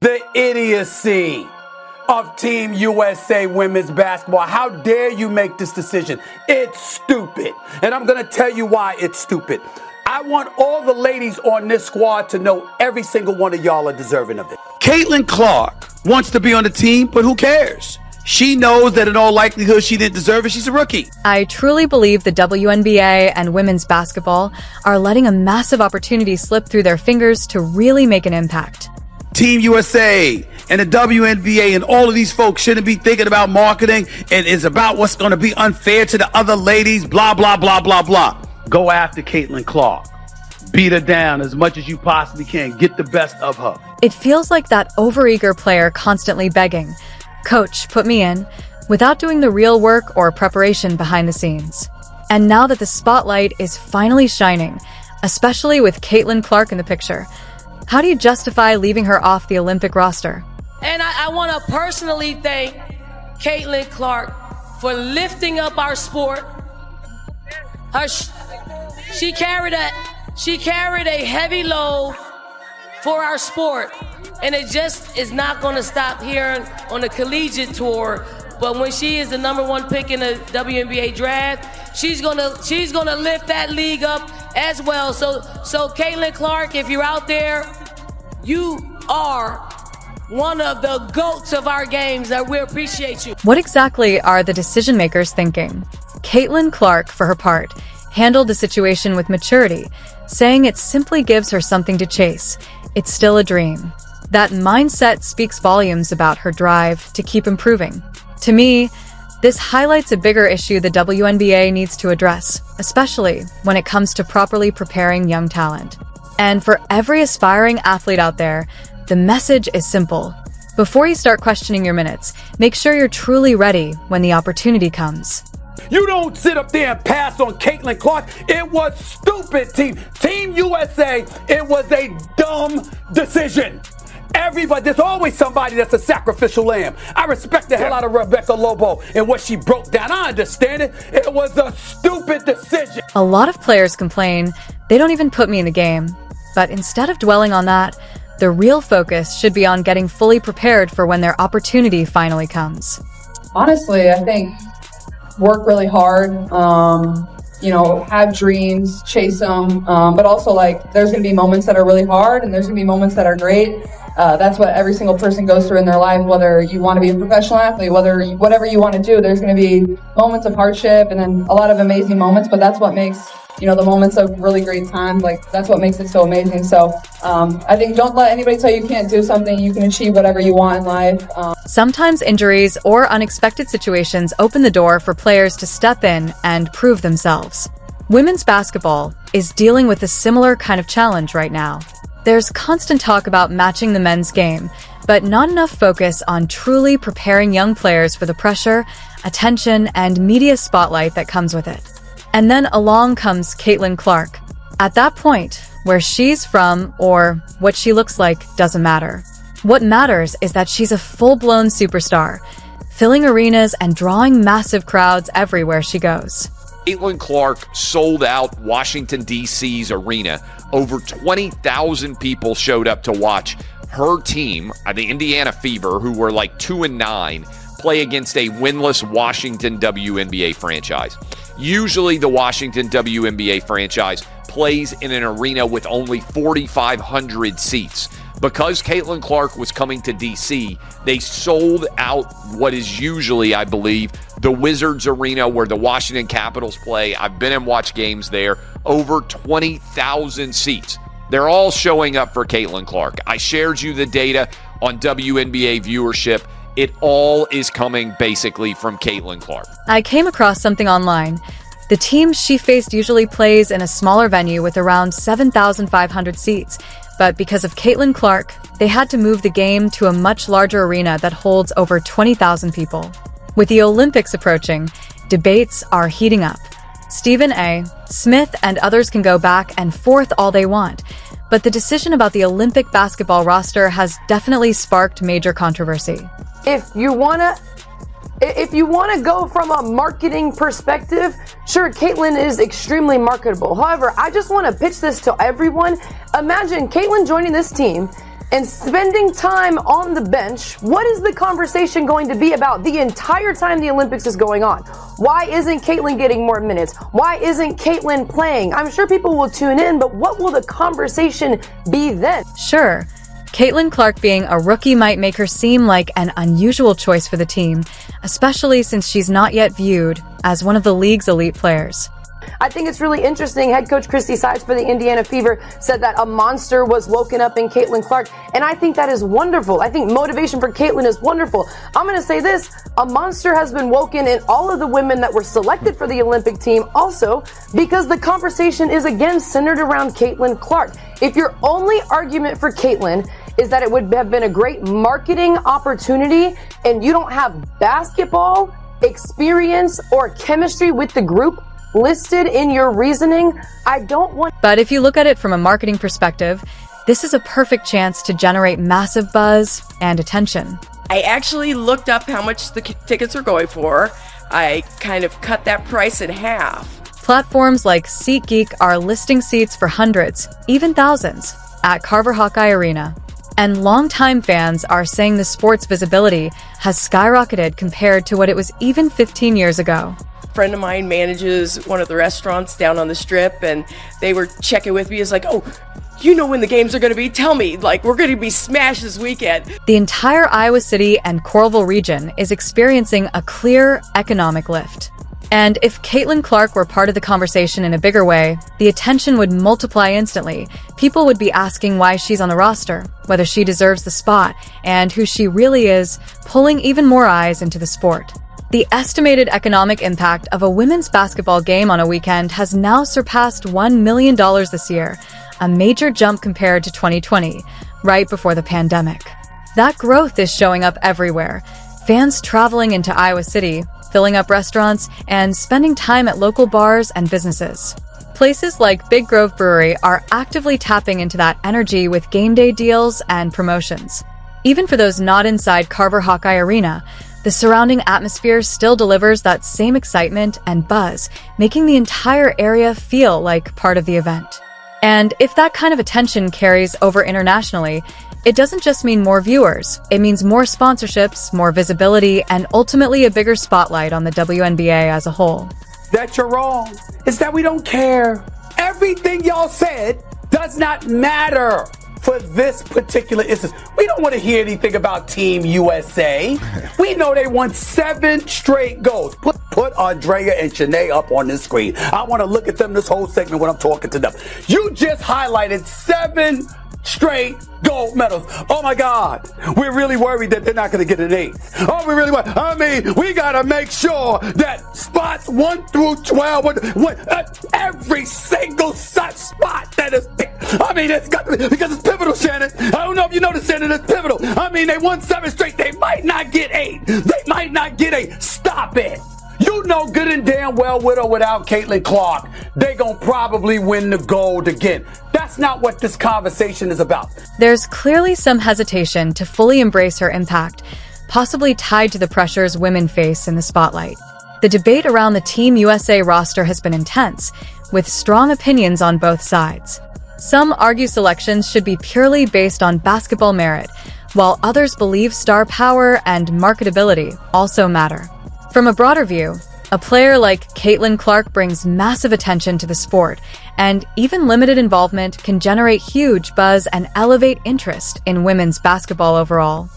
The idiocy of Team USA women's basketball. How dare you make this decision? It's stupid. And I'm going to tell you why it's stupid. I want all the ladies on this squad to know every single one of y'all are deserving of it. Caitlin Clark wants to be on the team, but who cares? She knows that in all likelihood she didn't deserve it. She's a rookie. I truly believe the WNBA and women's basketball are letting a massive opportunity slip through their fingers to really make an impact. Team USA and the WNBA and all of these folks shouldn't be thinking about marketing and it's about what's going to be unfair to the other ladies, blah, blah, blah, blah, blah. Go after Caitlin Clark. Beat her down as much as you possibly can. Get the best of her. It feels like that overeager player constantly begging, "Coach, put me in," without doing the real work or preparation behind the scenes. And now that the spotlight is finally shining, especially with Caitlin Clark in the picture, how do you justify leaving her off the Olympic roster? And I want to personally thank Caitlin Clark for lifting up our sport. She carried a heavy load for our sport, and it just is not going to stop here on the collegiate tour. But when she is the #1 pick in the WNBA draft, she's gonna lift that league up as well. So Caitlin Clark, if you're out there, you are one of the GOATs of our games, and we appreciate you. What exactly are the decision makers thinking? Caitlin Clark, for her part, handled the situation with maturity, saying it simply gives her something to chase. It's still a dream. That mindset speaks volumes about her drive to keep improving. To me, this highlights a bigger issue the WNBA needs to address, especially when it comes to properly preparing young talent. And for every aspiring athlete out there, the message is simple. Before you start questioning your minutes, make sure you're truly ready when the opportunity comes. You don't sit up there and pass on Caitlin Clark. It was stupid, Team USA. It was a dumb decision. Everybody, there's always somebody that's a sacrificial lamb. I respect the hell out of Rebecca Lobo and what she broke down. I understand it. It was a stupid decision. A lot of players complain, "They don't even put me in the game." But instead of dwelling on that, the real focus should be on getting fully prepared for when their opportunity finally comes. Honestly, I think work really hard, have dreams, chase them, but also there's going to be moments that are really hard and there's going to be moments that are great. That's what every single person goes through in their life, whether you want to be a professional athlete, whatever you want to do, there's going to be moments of hardship and then a lot of amazing moments, but that's what makes the moments of really great time, that's what makes it so amazing. So I think don't let anybody tell you can't do something. You can achieve whatever you want in life. Sometimes injuries or unexpected situations open the door for players to step in and prove themselves. Women's basketball is dealing with a similar kind of challenge right now. There's constant talk about matching the men's game, but not enough focus on truly preparing young players for the pressure, attention, and media spotlight that comes with it. And then along comes Caitlin Clark. At that point, where she's from or what she looks like doesn't matter. What matters is that she's a full-blown superstar, filling arenas and drawing massive crowds everywhere she goes. Caitlin Clark sold out Washington, D.C.'s arena. Over 20,000 people showed up to watch her team, the Indiana Fever, who were 2-9, play against a winless Washington WNBA franchise. Usually the Washington WNBA franchise plays in an arena with only 4,500 seats. Because Caitlin Clark was coming to D.C., they sold out what is usually, I believe, the Wizards Arena where the Washington Capitals play. I've been and watched games there. Over 20,000 seats. They're all showing up for Caitlin Clark. I shared you the data on WNBA viewership. It all is coming basically from Caitlin Clark. I came across something online. The team she faced usually plays in a smaller venue with around 7,500 seats. But because of Caitlin Clark, they had to move the game to a much larger arena that holds over 20,000 people. With the Olympics approaching, debates are heating up. Stephen A. Smith and others can go back and forth all they want, but the decision about the Olympic basketball roster has definitely sparked major controversy. If you want to go from a marketing perspective, sure, Caitlin is extremely marketable. However, I just want to pitch this to everyone. Imagine Caitlin joining this team. and spending time on the bench, what is the conversation going to be about the entire time the Olympics is going on? Why isn't Caitlin getting more minutes? Why isn't Caitlin playing? I'm sure people will tune in, but what will the conversation be then? Sure, Caitlin Clark being a rookie might make her seem like an unusual choice for the team, especially since she's not yet viewed as one of the league's elite players. I think it's really interesting. Head coach Christy Sides for the Indiana Fever said that a monster was woken up in Caitlin Clark, and I think that is wonderful. I think motivation for Caitlin is wonderful. I'm going to say this, a monster has been woken in all of the women that were selected for the Olympic team also, because the conversation is again centered around Caitlin Clark. If your only argument for Caitlin is that it would have been a great marketing opportunity and you don't have basketball experience or chemistry with the group listed in your reasoning, I don't want. But if you look at it from a marketing perspective, this is a perfect chance to generate massive buzz and attention. I actually looked up how much the tickets were going for. I kind of cut that price in half. Platforms like SeatGeek are listing seats for hundreds, even thousands, at Carver Hawkeye Arena. And longtime fans are saying the sport's visibility has skyrocketed compared to what it was even 15 years ago. A friend of mine manages one of the restaurants down on the Strip, and they were checking with me. It's like, oh, you know when the games are going to be? Tell me, like, we're going to be smashed this weekend. The entire Iowa City and Coralville region is experiencing a clear economic lift. And if Caitlin Clark were part of the conversation in a bigger way, the attention would multiply instantly. People would be asking why she's on the roster, whether she deserves the spot, and who she really is, pulling even more eyes into the sport. The estimated economic impact of a women's basketball game on a weekend has now surpassed $1 million this year, a major jump compared to 2020, right before the pandemic. That growth is showing up everywhere. Fans traveling into Iowa City, filling up restaurants, and spending time at local bars and businesses. Places like Big Grove Brewery are actively tapping into that energy with game day deals and promotions. Even for those not inside Carver Hawkeye Arena, the surrounding atmosphere still delivers that same excitement and buzz, making the entire area feel like part of the event. And if that kind of attention carries over internationally, it doesn't just mean more viewers. It means more sponsorships, more visibility, and ultimately a bigger spotlight on the WNBA as a whole. That you're wrong. It's that we don't care. Everything y'all said does not matter for this particular instance. We don't want to hear anything about Team USA. We know they won 7 straight goals. Put Andrea and Shanae up on this screen. I want to look at them this whole segment when I'm talking to them. You just highlighted 7 straight gold medals. Oh my God. We're really worried that they're not going to get an 8th. Oh, we really want. I mean, we got to make sure that spots 1 through 12, every single such spot that is picked. I mean, it's got to be, because it's pivotal, Shannon. I don't know if you noticed, Shannon, it's pivotal. I mean, they won 7 straight. They might not get 8. They might not get 8. Stop it. You know good and damn well with or without Caitlin Clark, they gonna probably win the gold again. That's not what this conversation is about. There's clearly some hesitation to fully embrace her impact, possibly tied to the pressures women face in the spotlight. The debate around the Team USA roster has been intense, with strong opinions on both sides. Some argue selections should be purely based on basketball merit, while others believe star power and marketability also matter. From a broader view, a player like Caitlin Clark brings massive attention to the sport, and even limited involvement can generate huge buzz and elevate interest in women's basketball overall.